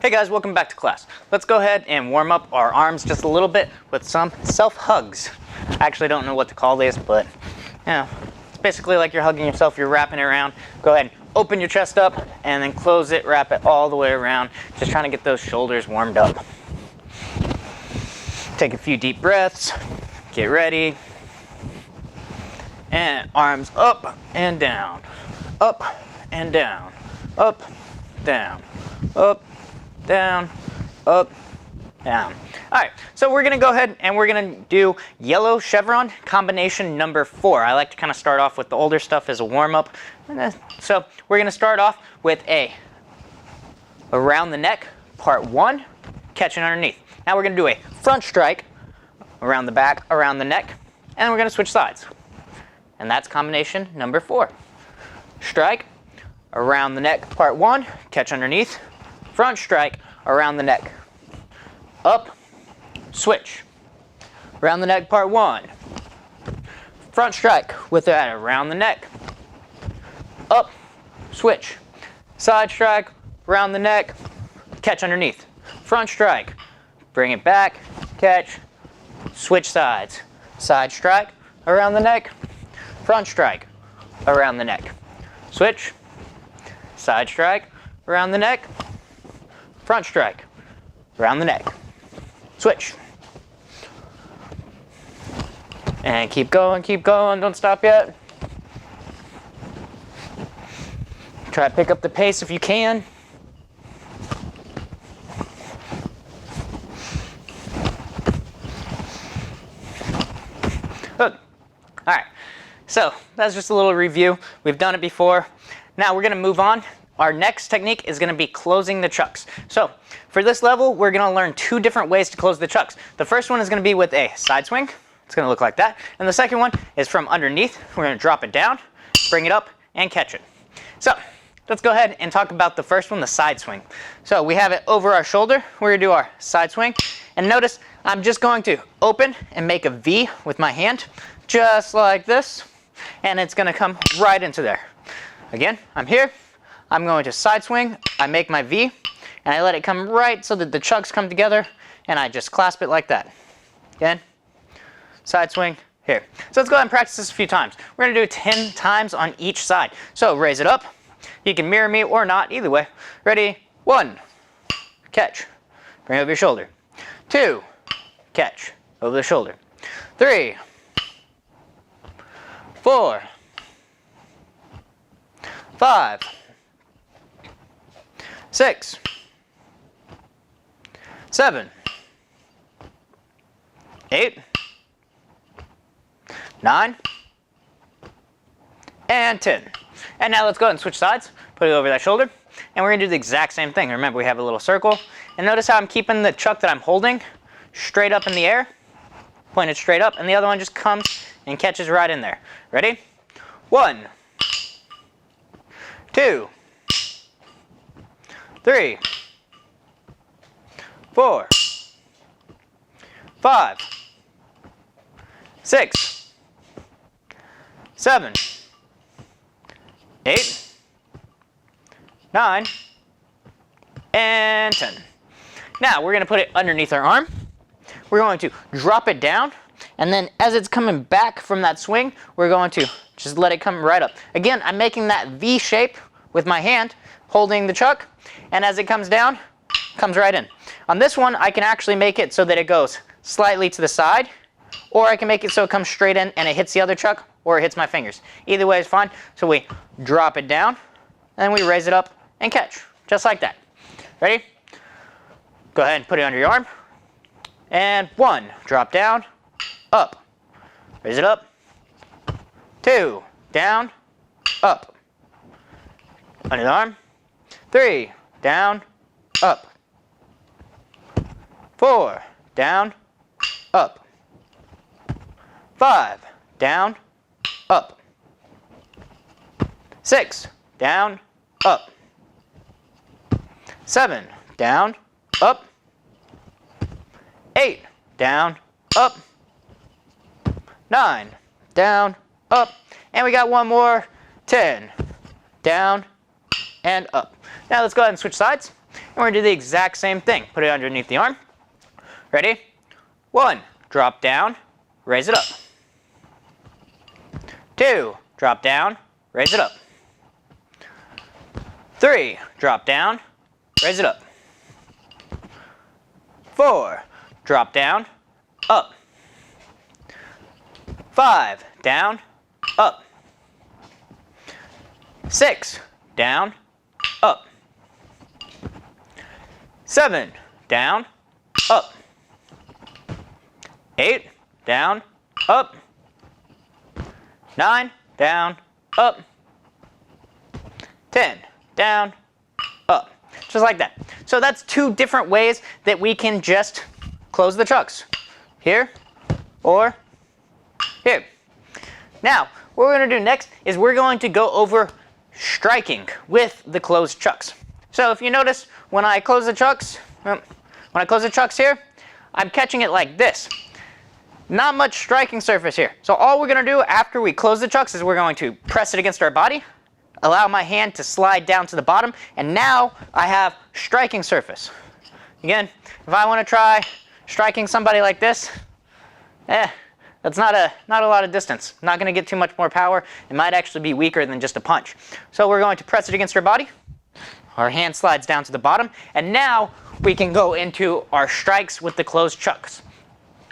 Hey guys, welcome back to class. Let's go ahead and warm up our arms just a little bit with some self-hugs. I actually don't know what to call these, but you know, it's basically like you're hugging yourself, you're wrapping it around. Go ahead and open your chest up and then close it, wrap it all the way around. Just trying to get those shoulders warmed up. Take a few deep breaths, get ready. And arms up and down, up and down, up, down, up, down, up, down. All right, so we're gonna go ahead and we're gonna do Yellow Chevron combination number 4. I like to kind of start off with the older stuff as a warm-up. So we're gonna start off with around the neck, part 1, catching underneath. Now we're gonna do a front strike, around the back, around the neck, and then we're gonna switch sides. And that's combination number 4. Strike, around the neck, part 1, catch underneath. Front strike, around the neck. Up, switch. Around the neck, part 1. Front strike with that around the neck. Up, switch. Side strike, around the neck, catch underneath. Front strike, bring it back, catch, switch sides. Side strike, around the neck. Front strike, around the neck. Switch. Side strike, around the neck. Front strike, around the neck. Switch. And keep going, don't stop yet. Try to pick up the pace if you can. Good. All right, so that's just a little review. We've done it before. Now we're gonna move on. Our next technique is gonna be closing the chucks. So for this level, we're gonna learn 2 different ways to close the chucks. The first one is gonna be with a side swing. It's gonna look like that. And the second one is from underneath. We're gonna drop it down, bring it up, and catch it. So let's go ahead and talk about the first one, the side swing. So we have it over our shoulder. We're gonna do our side swing. And notice I'm just going to open and make a V with my hand, just like this. And it's gonna come right into there. Again, I'm here. I'm going to side swing, I make my V, and I let it come right so that the chucks come together, and I just clasp it like that. Again, side swing, here. So let's go ahead and practice this a few times. We're gonna do it 10 times on each side. So raise it up. You can mirror me or not, either way. Ready? 1, catch, bring over your shoulder. 2, catch, over the shoulder. 3, 4, 5, 6, 7, 8, 9, and 10. And now let's go ahead and switch sides. Put it over that shoulder. And we're going to do the exact same thing. Remember, we have a little circle. And notice how I'm keeping the chuck that I'm holding straight up in the air. Pointed straight up. And the other one just comes and catches right in there. Ready? 1, 2, 3, 4, 5, 6, 7, 8, 9, and 10. Now we're going to put it underneath our arm. We're going to drop it down, and then as it's coming back from that swing, we're going to just let it come right up. Again, I'm making that V shape with my hand, holding the chuck, and as it comes down, comes right in. On this one, I can actually make it so that it goes slightly to the side, or I can make it so it comes straight in and it hits the other chuck, or it hits my fingers. Either way is fine. So we drop it down, and then we raise it up and catch, just like that. Ready? Go ahead and put it under your arm. And 1, drop down, up. Raise it up. 2, down, up. Under the arm. 3, down, up. 4, down, up. 5, down, up. 6, down, up. 7, down, up. 8, down, up. 9, down, up. And we got one more. 10, down, and up. Now let's go ahead and switch sides. And we're going to do the exact same thing. Put it underneath the arm. Ready? 1, drop down, raise it up. 2, drop down, raise it up. 3, drop down, raise it up. 4, drop down, up. 5, down, up. 6, down, up. 7, down, up. 8, down, up. 9, down, up. 10, down, up. Just like that. So that's 2 different ways that we can just close the chucks. Here or here. Now, what we're going to do next is we're going to go over striking with the closed chucks. So if you notice, when I close the chucks here, I'm catching it like this. Not much striking surface here. So all we're going to do after we close the chucks is we're going to press it against our body, allow my hand to slide down to the bottom, and now I have striking surface. Again, if I want to try striking somebody like this, that's not a lot of distance. Not going to get too much more power. It might actually be weaker than just a punch. So we're going to press it against our body. Our hand slides down to the bottom, and now we can go into our strikes with the closed chucks.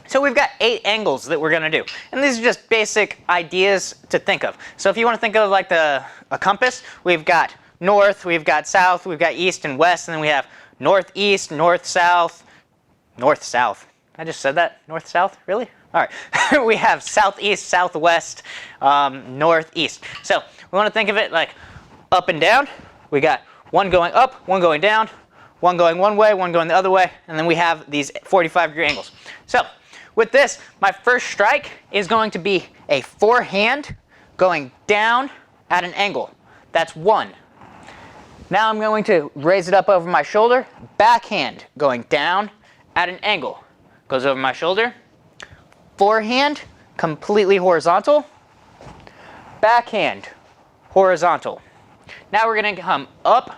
So we've got 8 angles that we're going to do, and these are just basic ideas to think of. So if you want to think of like a compass, we've got north, we've got south, we've got east and west, and then we have northeast, north-south, north-south. I just said that? North-south? Really? All right. We have southeast, southwest, northeast. So we want to think of it like up and down. We got one going up, one going down, one going one way, one going the other way, and then we have these 45-degree angles. So with this, my first strike is going to be a forehand going down at an angle. That's 1. Now I'm going to raise it up over my shoulder. Backhand going down at an angle. Goes over my shoulder. Forehand, completely horizontal. Backhand, horizontal. Now we're going to come up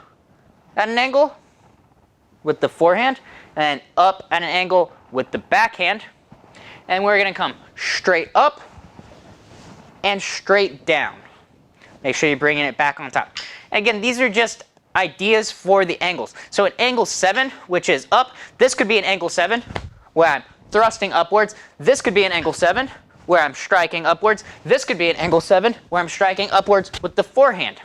at an angle with the forehand, and then up at an angle with the backhand. And we're going to come straight up and straight down. Make sure you're bringing it back on top. Again, these are just ideas for the angles. So at angle 7, which is up, this could be an angle 7 where I'm thrusting upwards. This could be an angle 7 where I'm striking upwards. This could be an angle 7 where I'm striking upwards with the forehand.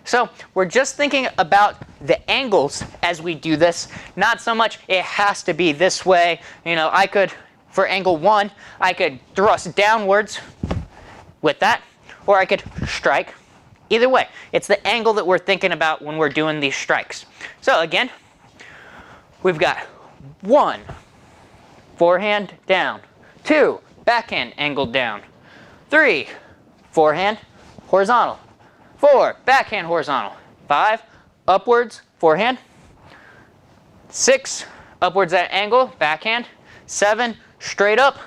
So we're just thinking about the angles as we do this, not so much it has to be this way. You know, I could, for angle 1, I could thrust downwards with that, or I could strike. Either way, it's the angle that we're thinking about when we're doing these strikes. So again, we've got 1, forehand down. 2, backhand angled down. 3, forehand horizontal. 4, backhand horizontal. 5, upwards, forehand. 6, upwards at angle, backhand. 7, straight up.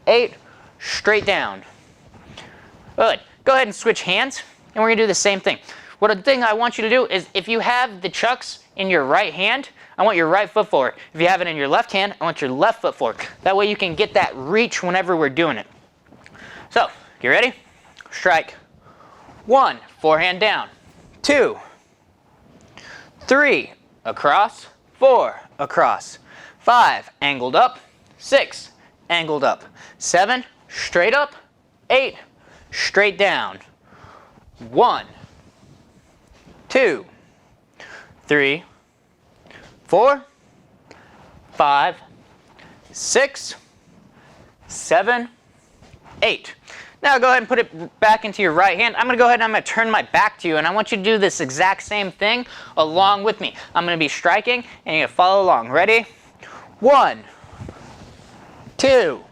8, straight down. Good. Go ahead and switch hands, and we're going to do the same thing. What the thing I want you to do is, if you have the chucks in your right hand, I want your right foot forward. If you have it in your left hand, I want your left foot forward. That way you can get that reach whenever we're doing it. So, you ready? Strike. 1, forehand down. 2, 3, across. 4, across. 5, angled up. 6, angled up. 7, straight up. 8, straight down. 1, 2, 3, 4, 5, 6, 7, 8. Now go ahead and put it back into your right hand. I'm going to go ahead and I'm going to turn my back to you, and I want you to do this exact same thing along with me. I'm going to be striking, and you're going to follow along. Ready? 1, 2,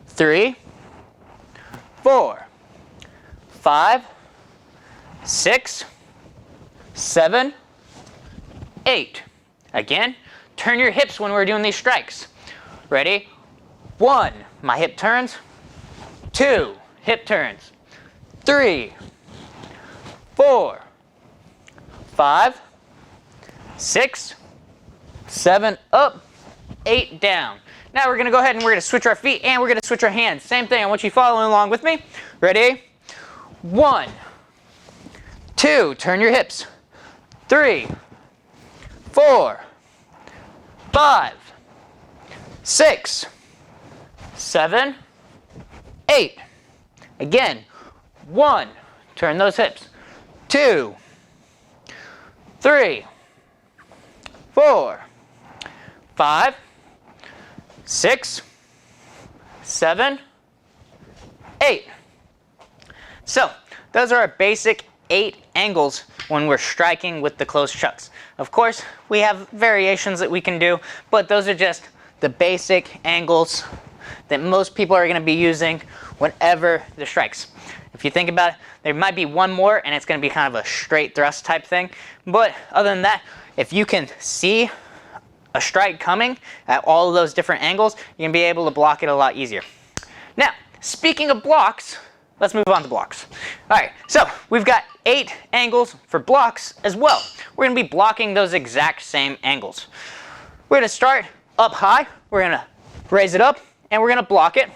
3, 4, 5, 6, 7, 8. Again, turn your hips when we're doing these strikes. Ready? 1, my hip turns. 2, hip turns. 3, 4, 5, 6, 7, up, 8, down. Now we're going to go ahead and we're going to switch our feet and we're going to switch our hands. Same thing. I want you following along with me. Ready? 1, 2, turn your hips. 3, 4, 5, 6, 7, 8. Again, 1, turn those hips. 2, 3, 4, 5, 6, 7, 8. So those are our basic 8 angles when we're striking with the closed chucks. Of course, we have variations that we can do, but those are just the basic angles that most people are going to be using whenever they're strikes. If you think about it, there might be one more and it's going to be kind of a straight thrust type thing. But other than that, if you can see a strike coming at all of those different angles, you can be able to block it a lot easier. Now, speaking of blocks, let's move on to blocks. All right, so we've got 8 angles for blocks as well. We're going to be blocking those exact same angles. We're going to start up high. We're going to raise it up and we're going to block it.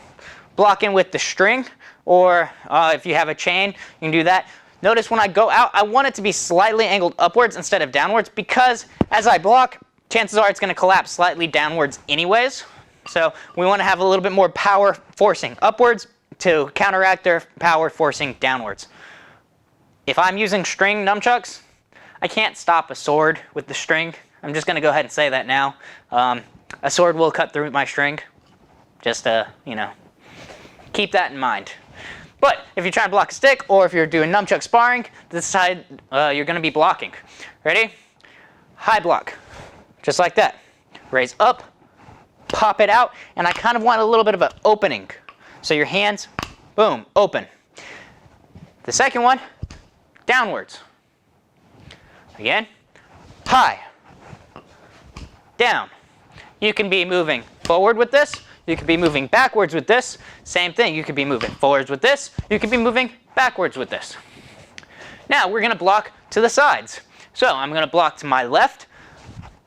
Blocking with the string, or if you have a chain, you can do that. Notice when I go out, I want it to be slightly angled upwards instead of downwards, because as I block, chances are it's going to collapse slightly downwards anyways. So we want to have a little bit more power forcing upwards to counteract their power forcing downwards. If I'm using string nunchucks, I can't stop a sword with the string. I'm just going to go ahead and say that now. A sword will cut through my string. Just keep that in mind. But if you're trying to block a stick, or if you're doing nunchuck sparring, this side you're going to be blocking. Ready? High block. Just like that. Raise up, pop it out, and I kind of want a little bit of an opening. So your hands, boom, open. The second one, downwards. Again, high, down. You can be moving forward with this. You could be moving backwards with this. Same thing, you could be moving forwards with this. You could be moving backwards with this. Now we're going to block to the sides. So I'm going to block to my left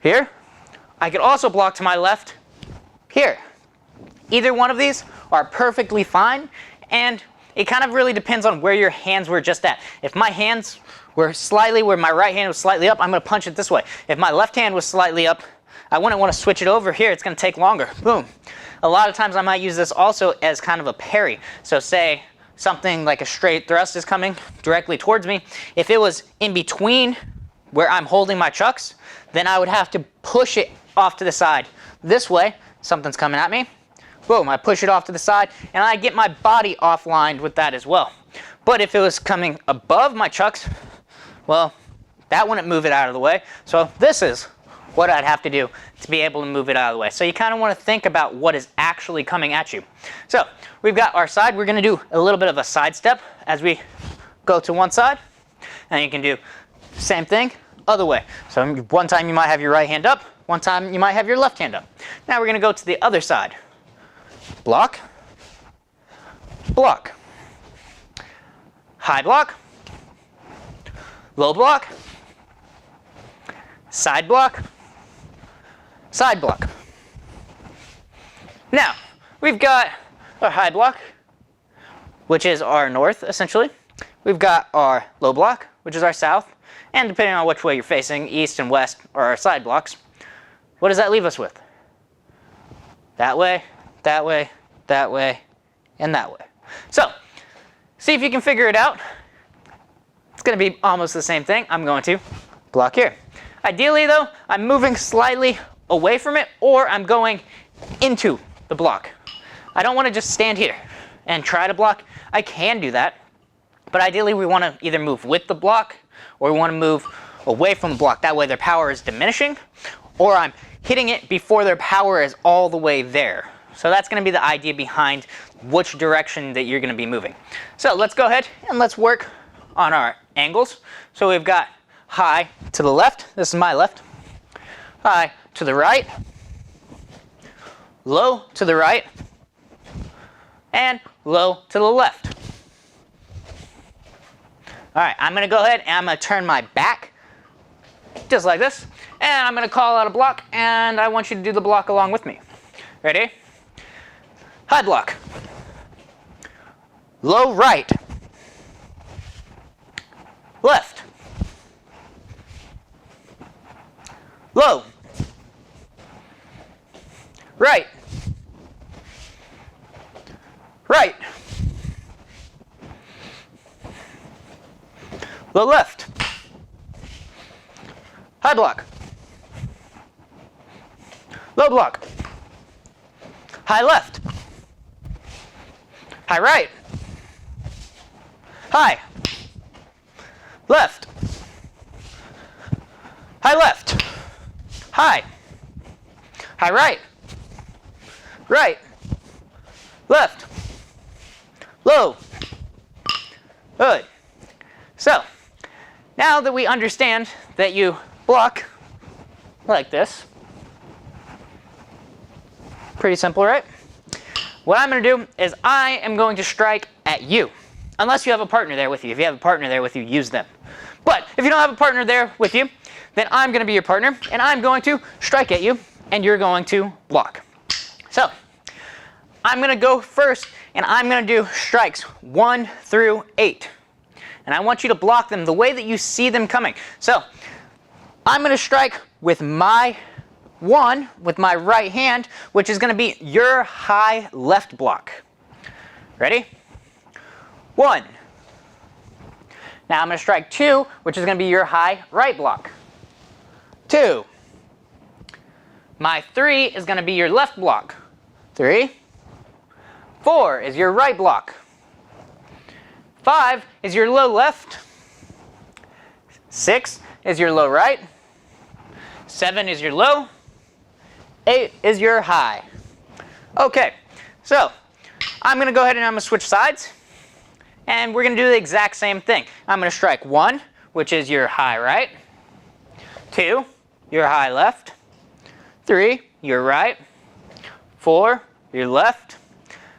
here. I could also block to my left here. Either one of these are perfectly fine, and it kind of really depends on where your hands were just at. If my hands were slightly where my right hand was slightly up, I'm going to punch it this way. If my left hand was slightly up, I wouldn't want to switch it over here. It's going to take longer. Boom. A lot of times I might use this also as kind of a parry. So say something like a straight thrust is coming directly towards me. If it was in between where I'm holding my chucks, then I would have to push it off to the side. This way, something's coming at me. Boom, I push it off to the side, and I get my body offlined with that as well. But if it was coming above my chucks, well, that wouldn't move it out of the way. So this is what I'd have to do to be able to move it out of the way. So you kind of want to think about what is actually coming at you. So we've got our side. We're going to do a little bit of a side step as we go to one side. And you can do the same thing other way. So one time you might have your right hand up. One time you might have your left hand up. Now we're going to go to the other side. Block. Block. High block. Low block. Side block. Side block. Now, we've got our high block, which is our north, essentially. We've got our low block, which is our south. And depending on which way you're facing, east and west are our side blocks. What does that leave us with? That way, that way, that way, and that way. So, see if you can figure it out. It's going to be almost the same thing. I'm going to block here. Ideally, though, I'm moving slightly away from it, or I'm going into the block. I don't want to just stand here and try to block. I can do that, but ideally we want to either move with the block, or we want to move away from the block. That way their power is diminishing, or I'm hitting it before their power is all the way there. So that's going to be the idea behind which direction that you're going to be moving. So let's go ahead and let's work on our angles. So we've got high to the left. This is my left. High to the right. Low to the right. And low to the left. All right, I'm going to go ahead and I'm going to turn my back just like this. And I'm going to call out a block, and I want you to do the block along with me. Ready? High block. Low right. Left. Low. Right. Right. Low left. High block. Low block. High left. High right. High. Left. High left. High. High right. Right. Left. Low. Good. So, now that we understand that you block like this, pretty simple, right? What I'm going to do is I am going to strike at you, unless you have a partner there with you. If you have a partner there with you, use them. But if you don't have a partner there with you, then I'm going to be your partner, and I'm going to strike at you, and you're going to block. So, I'm going to go first, and I'm going to do strikes 1 through 8. And I want you to block them the way that you see them coming. So, I'm going to strike with my 1 with my right hand, which is going to be your high left block. Ready? 1. Now I'm going to strike 2, which is going to be your high right block. 2. My 3 is going to be your left block. 3. 4 is your right block. 5 is your low left. 6 is your low right. 7 is your low. 8 is your high. Okay, so I'm going to go ahead and I'm going to switch sides. And we're going to do the exact same thing. I'm going to strike 1, which is your high right. 2, your high left. 3, your right. 4, your left.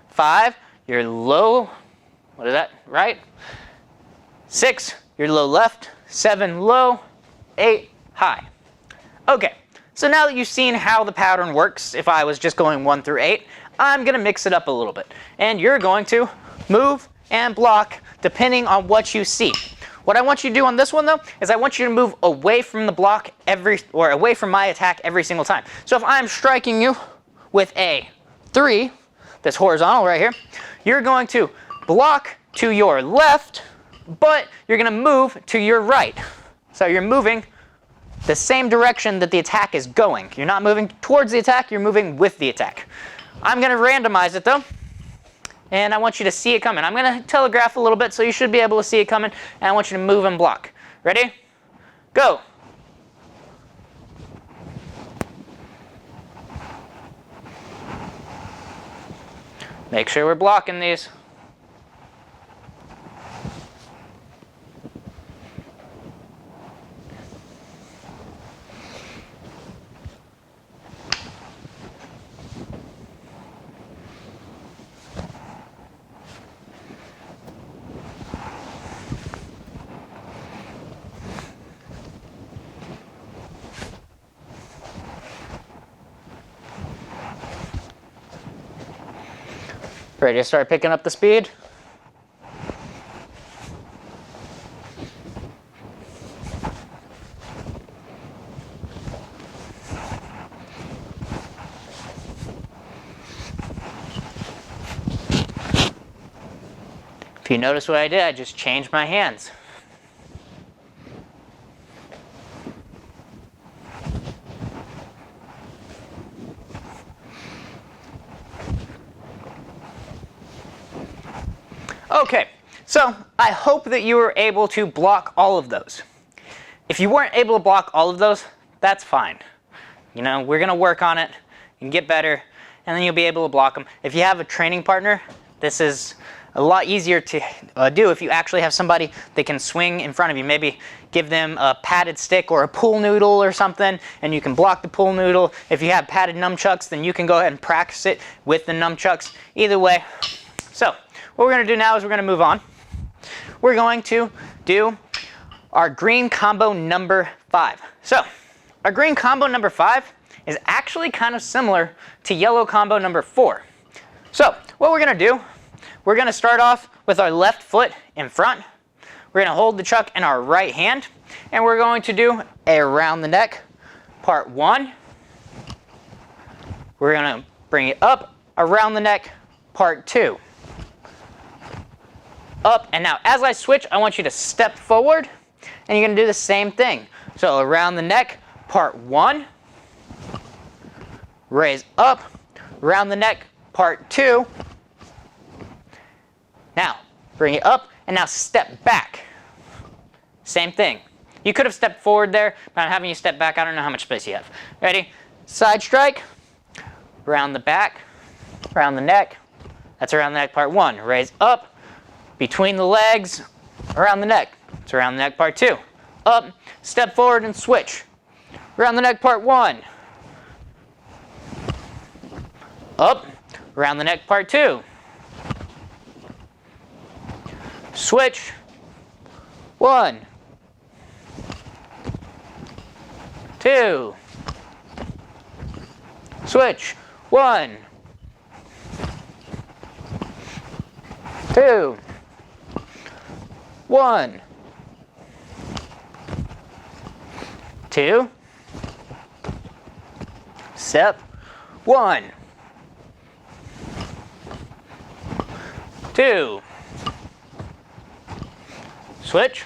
5, your low, what is that, right? 6, your low left. 7, low. 8, high. Okay, so now that you've seen how the pattern works, if I was just going 1 through 8, I'm going to mix it up a little bit. And you're going to move and block depending on what you see. What I want you to do on this one, though, is I want you to move away from the block away from my attack every single time. So if I'm striking you with a 3, this horizontal right here, you're going to block to your left, but you're going to move to your right. So you're moving the same direction that the attack is going. You're not moving towards the attack, you're moving with the attack. I'm going to randomize it, though. And I want you to see it coming. I'm going to telegraph a little bit, so you should be able to see it coming. And I want you to move and block. Ready? Go. Make sure we're blocking these. Ready to start picking up the speed? If you notice what I did, I just changed my hands. Okay, so I hope that you were able to block all of those. If you weren't able to block all of those, that's fine. You know, we're going to work on it and get better, and then you'll be able to block them. If you have a training partner, this is a lot easier to do if you actually have somebody that can swing in front of you. Maybe give them a padded stick or a pool noodle or something, and you can block the pool noodle. If you have padded nunchucks, then you can go ahead and practice it with the nunchucks. Either way. So what we're going to do now is we're going to move on. We're going to do our green combo number 5. So our green combo number 5 is actually kind of similar to yellow combo number 4. So what we're going to do, we're going to start off with our left foot in front. We're going to hold the chuck in our right hand, and we're going to do a around the neck, part 1. We're going to bring it up, around the neck, part 2. Up, and now as I switch, I want you to step forward, and you're going to do the same thing. So around the neck, part 1. Raise up, around the neck, part 2. Now, bring it up, and now step back. Same thing. You could have stepped forward there, but I'm having you step back. I don't know how much space you have. Ready? Side strike, around the back, around the neck. That's around the neck, part 1. Raise up, between the legs, around the neck. It's around the neck, part 2. Up, step forward and switch. Around the neck, part 1. Up, around the neck, part 2. Switch. 1, 2. Switch. 1, 2. 1, 2. Step. 1, 2. Switch.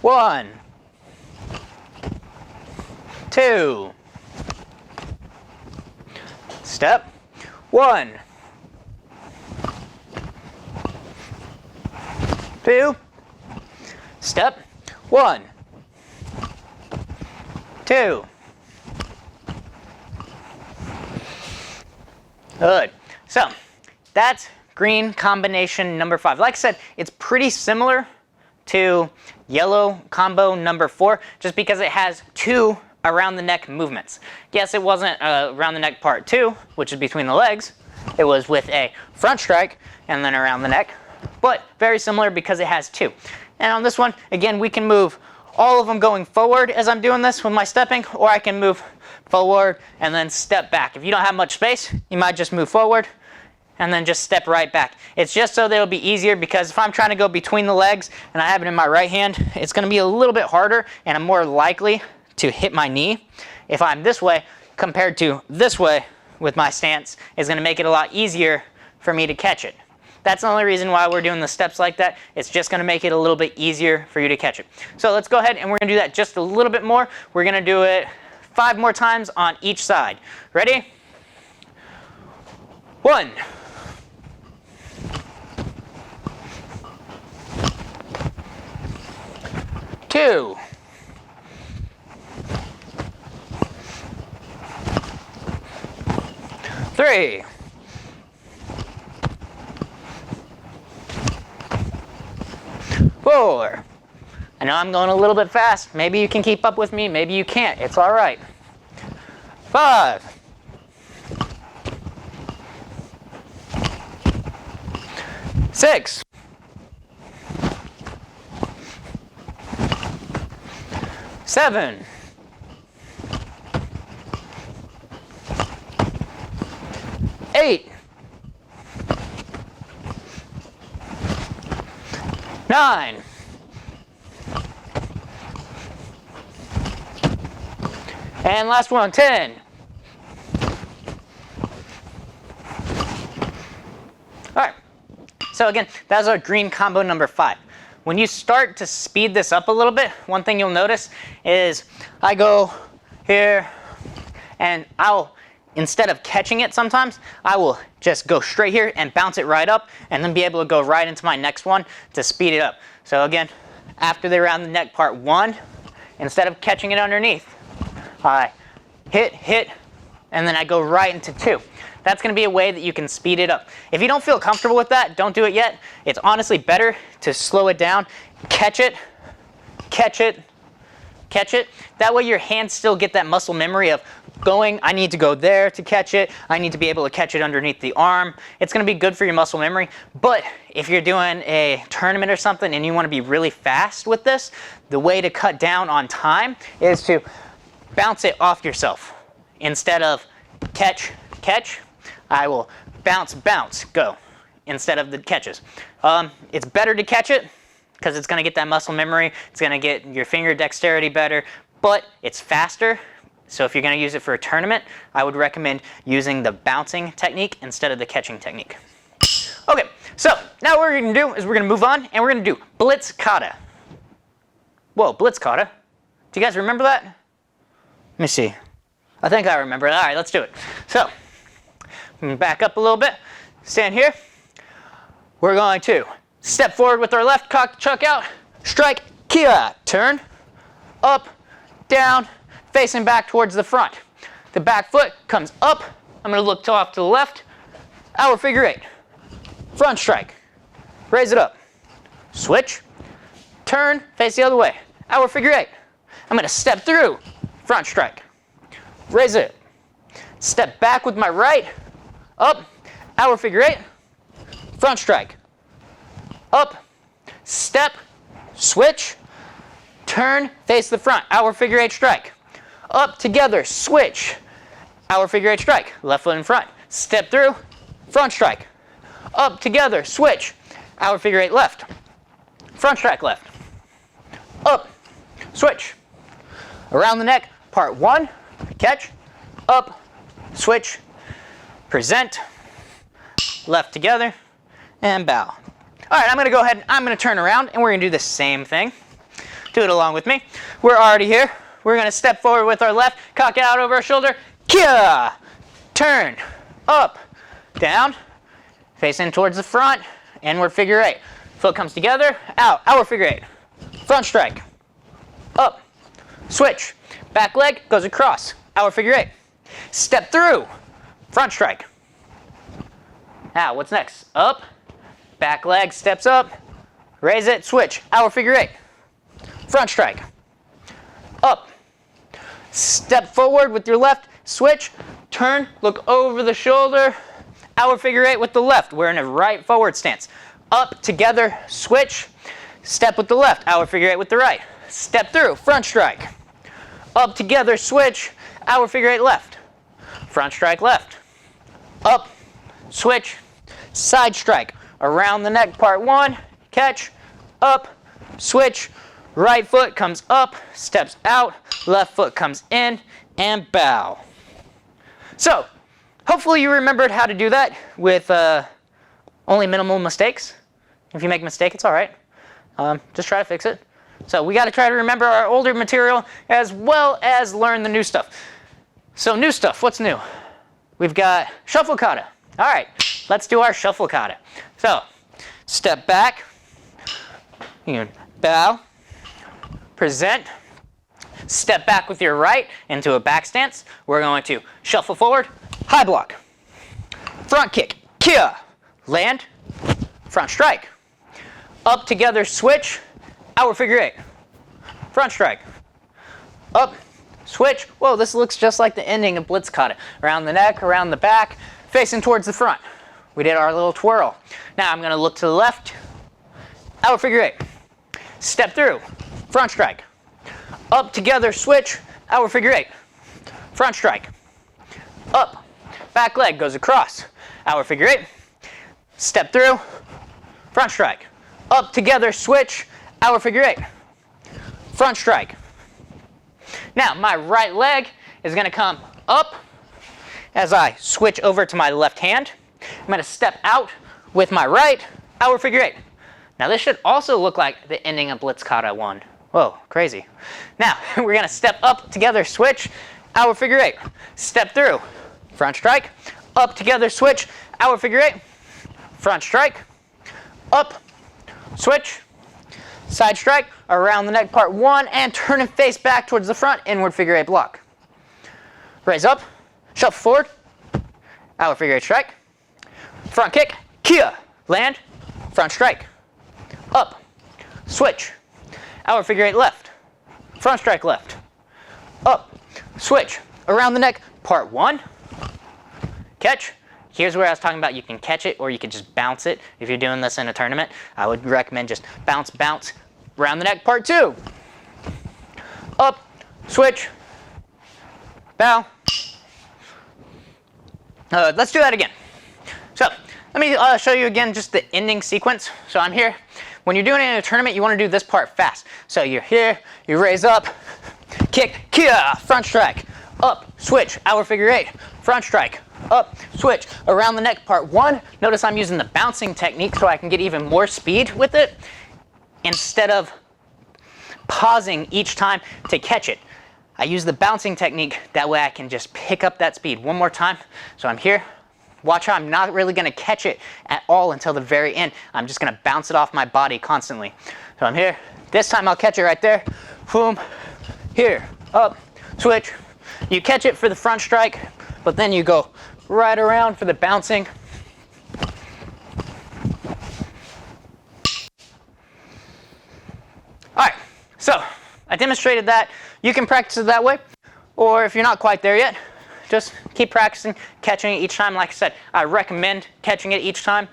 1, 2. Step. 1, 2. Step. 1, 2. Good. So that's green combination number 5. Like I said, it's pretty similar to yellow combo number 4, just because it has 2 around the neck movements. Yes, it wasn't around the neck part 2, which is between the legs. It was with a front strike and then around the neck, but very similar because it has 2. And on this one, again, we can move all of them going forward as I'm doing this with my stepping, or I can move forward and then step back. If you don't have much space, you might just move forward and then just step right back. It's just so that it'll be easier, because if I'm trying to go between the legs and I have it in my right hand, it's going to be a little bit harder and I'm more likely to hit my knee. If I'm this way compared to this way with my stance, it's going to make it a lot easier for me to catch it. That's the only reason why we're doing the steps like that. It's just going to make it a little bit easier for you to catch it. So let's go ahead and we're going to do that just a little bit more. We're going to do it 5 more times on each side. Ready? 1, 2, 3, 4. I know I'm going a little bit fast. Maybe you can keep up with me. Maybe you can't. It's all right. 5, 6, 7, 8, 9, and last one, 10. All right, so again, that's our green combo number 5. When you start to speed this up a little bit, one thing you'll notice is I go here, and instead of catching it sometimes, I will just go straight here and bounce it right up, and then be able to go right into my next one to speed it up. So again, after the around the neck part 1, instead of catching it underneath, I hit, and then I go right into 2. That's going to be a way that you can speed it up. If you don't feel comfortable with that, don't do it yet. It's honestly better to slow it down, catch it, catch it. That way your hands still get that muscle memory of going, I need to go there to catch it. I need to be able to catch it underneath the arm. It's going to be good for your muscle memory. But if you're doing a tournament or something and you want to be really fast with this, the way to cut down on time is to bounce it off yourself. Instead of catch, catch, I will bounce, bounce, go, instead of the catches. It's better to catch it because it's going to get that muscle memory. It's going to get your finger dexterity better, but it's faster. So if you're going to use it for a tournament, I would recommend using the bouncing technique instead of the catching technique. Okay, so now what we're going to do is we're going to move on and we're going to do Blitz Kata. Whoa, Blitz Kata. Do you guys remember that? Let me see. I think I remember it. All right, let's do it. So, back up a little bit. Stand here. We're going to step forward with our left, cock the chuck out, strike, kia, turn, up, down, facing back towards the front. The back foot comes up. I'm going to look off to the left. Our figure eight. Front strike. Raise it up. Switch. Turn. Face the other way. Our figure eight. I'm going to step through. Front strike. Raise it. Step back with my right. Up. Our figure eight. Front strike. Up. Step. Switch. Turn. Face the front. Our figure eight strike. Up, together, switch. Our figure eight strike. Left foot in front. Step through. Front strike. Up, together, switch. Our figure eight left. Front strike left. Up, switch. Around the neck, part one. Catch. Up, switch. Present. Left together. And bow. All right, I'm going to go ahead and I'm going to turn around and we're going to do the same thing. Do it along with me. We're already here. We're going to step forward with our left, cock it out over our shoulder, kia, turn, up, down, face in towards the front, inward figure eight. Foot comes together, out, our figure eight. Front strike, up, switch, back leg goes across, our figure eight. Step through, front strike. Now, what's next? Up, back leg steps up, raise it, switch, our figure eight. Front strike. Up. Step forward with your left, switch, turn, look over the shoulder, our figure eight with the left. We're in a right forward stance. Up, together, switch, step with the left, our figure eight with the right. Step through, front strike. Up, together, switch, our figure eight left. Front strike left. Up, switch, side strike. Around the neck, part one, catch, up, switch, right foot comes up, steps out, left foot comes in, and bow. So, hopefully you remembered how to do that with only minimal mistakes. If you make a mistake, it's all right. Just try to fix it. So we got to try to remember our older material as well as learn the new stuff. So new stuff, what's new? We've got shuffle kata. All right, let's do our shuffle kata. So, step back, you can bow, present, step back with your right into a back stance. We're going to shuffle forward, high block, front kick, kia, land, front strike, up together, switch, our figure eight, front strike, up, switch. Whoa, this looks just like the ending of Blitz Kata. Around the neck, around the back, facing towards the front. We did our little twirl. Now I'm going to look to the left, our figure eight, step through, front strike, up together, switch, our figure eight, front strike, up, back leg goes across, our figure eight, step through, front strike, up together, switch, our figure eight, front strike. Now my right leg is going to come up as I switch over to my left hand. I'm going to step out with my right, our figure eight. Now this should also look like the ending of Blitz Kata 1. Whoa, crazy. Now we're going to step up together, switch, our figure eight. Step through, front strike, up together, switch, our figure eight. Front strike, up, switch, side strike, around the neck, part one, and turn and face back towards the front, inward figure eight block. Raise up, shuffle forward, our figure eight strike, front kick, kia, land, front strike, up, switch, our figure eight left, front strike left, up, switch, around the neck, part 1, catch. Here's where I was talking about you can catch it or you can just bounce it. If you're doing this in a tournament, I would recommend just bounce, bounce, around the neck, part 2, up, switch, bow. Let's do that again. So let me show you again just the ending sequence. So I'm here. When you're doing it in a tournament, you want to do this part fast. So you're here, you raise up, kick, kia, front strike, up, switch, hour figure 8, front strike, up, switch, around the neck, part 1. Notice I'm using the bouncing technique so I can get even more speed with it instead of pausing each time to catch it. I use the bouncing technique, that way I can just pick up that speed. One more time. So I'm here. Watch how I'm not really going to catch it at all until the very end. I'm just going to bounce it off my body constantly. So I'm here. This time I'll catch it right there. Boom. Here. Up. Switch. You catch it for the front strike, but then you go right around for the bouncing. All right. So I demonstrated that. You can practice it that way, or if you're not quite there yet, just keep practicing catching it each time. Like I said, I recommend catching it each time.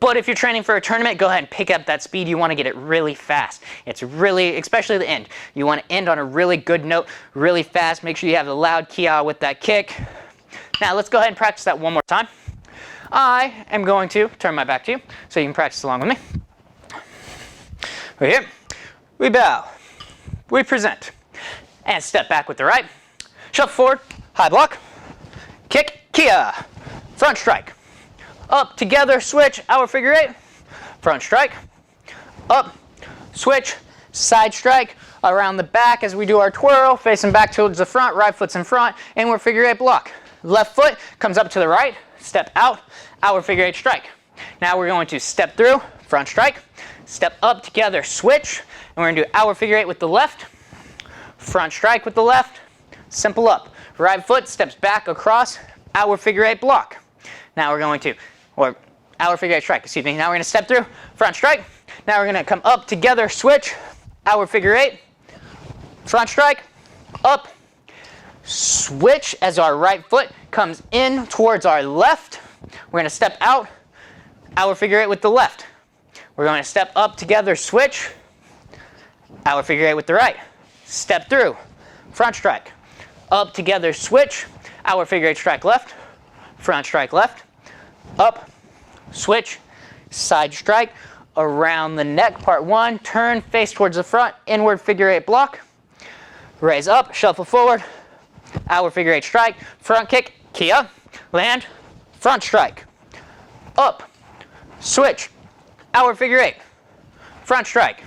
But if you're training for a tournament, go ahead and pick up that speed. You want to get it really fast. It's really, especially the end. You want to end on a really good note, really fast. Make sure you have the loud kia with that kick. Now let's go ahead and practice that one more time. I am going to turn my back to you so you can practice along with me. We're here. We bow. We present. And step back with the right. Shuffle forward. High block. Kick. Kia. Front strike. Up. Together. Switch. Hour figure 8. Front strike. Up. Switch. Side strike. Around the back as we do our twirl. Facing back towards the front. Right foot's in front. Inward figure 8 block. Left foot comes up to the right. Step out. Hour figure 8 strike. Now we're going to step through. Front strike. Step up. Together. Switch. And we're going to do hour figure 8 with the left. Front strike with the left. Simple up. Right foot steps back across. Hour figure 8 block. Now we're going to, or hour figure 8 strike, excuse me. Now we're going to step through. Front strike. Now we're going to come up together. Switch. Hour figure 8. Front strike. Up. Switch as our right foot comes in towards our left. We're going to step out. Hour figure 8 with the left. We're going to step up together. Switch. Hour figure 8 with the right. Step through. Front strike. Up together. Switch. Hour figure 8 strike left. Front strike left. Up. Switch. Side strike. Around the neck. Part 1. Turn. Face towards the front. Inward figure 8 block. Raise up. Shuffle forward. Hour figure 8 strike. Front kick. Kia. Land. Front strike. Up. Switch. Hour figure 8. Front strike.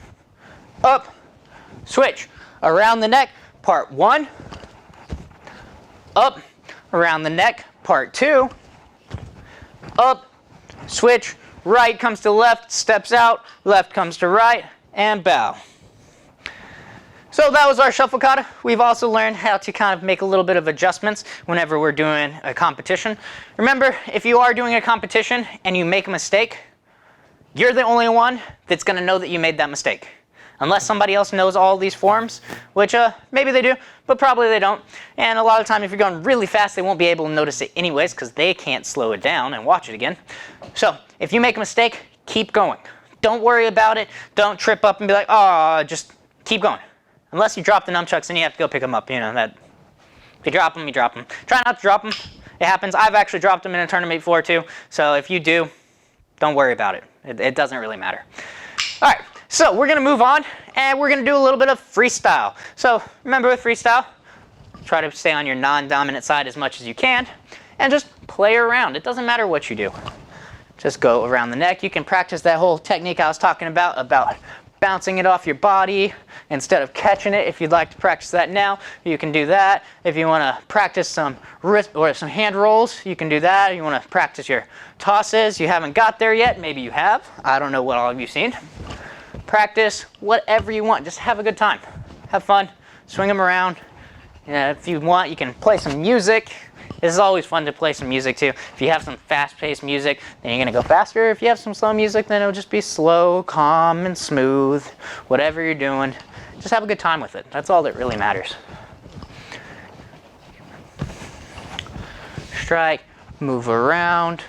Up. Switch. Around the neck. Part 1. Up. Around the neck. Part 2. Up. Switch. Right comes to left. Steps out. Left comes to right. And bow. So that was our shuffle kata. We've also learned how to kind of make a little bit of adjustments whenever we're doing a competition. Remember, if you are doing a competition and you make a mistake, you're the only one that's going to know that you made that mistake. Unless somebody else knows all these forms, which maybe they do, but probably they don't. And a lot of the time, if you're going really fast, they won't be able to notice it anyways because they can't slow it down and watch it again. So if you make a mistake, keep going. Don't worry about it. Don't trip up and be like, oh, just keep going. Unless you drop the nunchucks and you have to go pick them up. You know, that if you drop them, you drop them. Try not to drop them. It happens. I've actually dropped them in a tournament before too. So if you do, don't worry about it. It doesn't really matter. All right. So we're going to move on, and we're going to do a little bit of freestyle. So remember with freestyle, try to stay on your non-dominant side as much as you can, and just play around. It doesn't matter what you do. Just go around the neck. You can practice that whole technique I was talking about bouncing it off your body instead of catching it. If you'd like to practice that now, you can do that. If you want to practice some wrist or some hand rolls, you can do that. If you want to practice your tosses, you haven't got there yet. Maybe you have. I don't know what all of you've seen. Practice whatever you want. Just have a good time. Have fun. Swing them around. If you want, you can play some music. This is always fun to play some music too. If you have some fast-paced music, then you're gonna go faster. If you have some slow music, then it'll just be slow, calm, and smooth. Whatever you're doing, just have a good time with it. That's all that really matters. Strike, move around.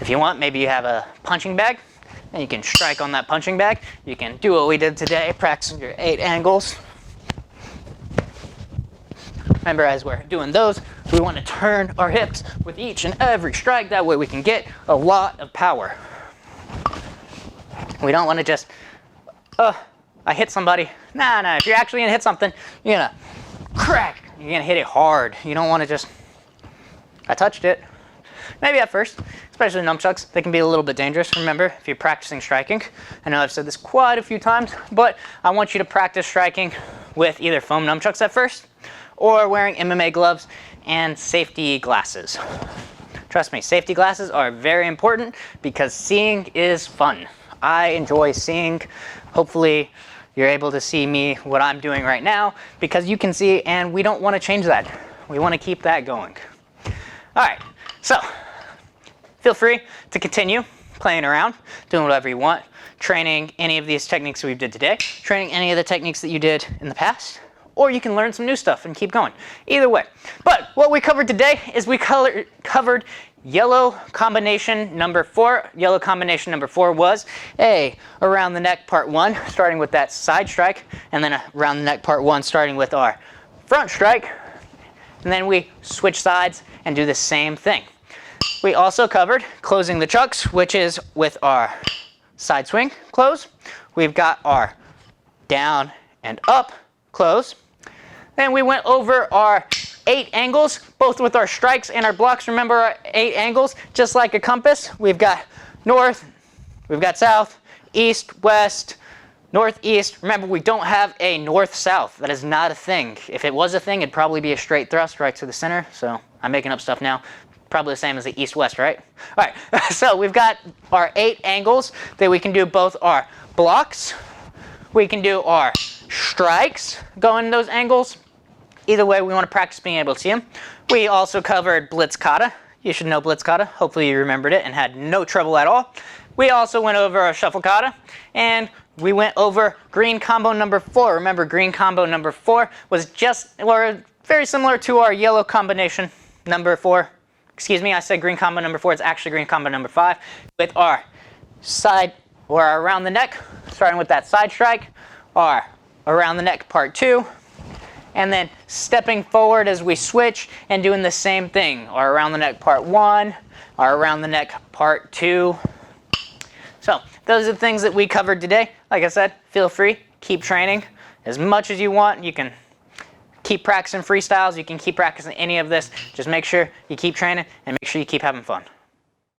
If you want, maybe you have a punching bag, and you can strike on that punching bag. You can do what we did today, practicing your 8 angles. Remember, as we're doing those, we want to turn our hips with each and every strike. That way we can get a lot of power. We don't want to just, I hit somebody. Nah, if you're actually going to hit something, you're going to crack. You're going to hit it hard. You don't want to just, I touched it. Maybe at first, especially nunchucks, they can be a little bit dangerous. Remember, if you're practicing striking, I know I've said this quite a few times, but I want you to practice striking with either foam nunchucks at first, or wearing MMA gloves and safety glasses. Trust me, safety glasses are very important because seeing is fun. I enjoy seeing. Hopefully, you're able to see me, what I'm doing right now, because you can see, and we don't want to change that. We want to keep that going. All right, so feel free to continue playing around, doing whatever you want, training any of these techniques we did today, training any of the techniques that you did in the past, or you can learn some new stuff and keep going. Either way. But what we covered today is we covered yellow combination number 4. Yellow combination number 4 was around the neck part 1, starting with that side strike, and then around the neck part 1, starting with our front strike, and then we switch sides and do the same thing. We also covered closing the chuks, which is with our side swing close. We've got our down and up close. Then we went over our 8 angles, both with our strikes and our blocks. Remember our 8 angles, just like a compass. We've got north, we've got south, east, west, northeast. Remember, we don't have a north-south. That is not a thing. If it was a thing, it'd probably be a straight thrust right to the center. So I'm making up stuff now. Probably the same as the east-west, right? All right, so we've got our 8 angles that we can do both our blocks. We can do our strikes going those angles. Either way, we want to practice being able to see them. We also covered Blitz Kata. You should know Blitz Kata. Hopefully you remembered it and had no trouble at all. We also went over our shuffle kata, and we went over green combo number 4. Remember, green combo number 4 was very similar to our yellow combination number 4. Excuse me, I said green combo number 4. It's actually green combo number 5 with our side or around the neck, starting with that side strike, our around the neck part 2, and then stepping forward as we switch and doing the same thing, our around the neck part 1, our around the neck part 2. So those are the things that we covered today. Like I said, feel free, keep training as much as you want. You can keep practicing freestyles. You can keep practicing any of this. Just make sure you keep training and make sure you keep having fun.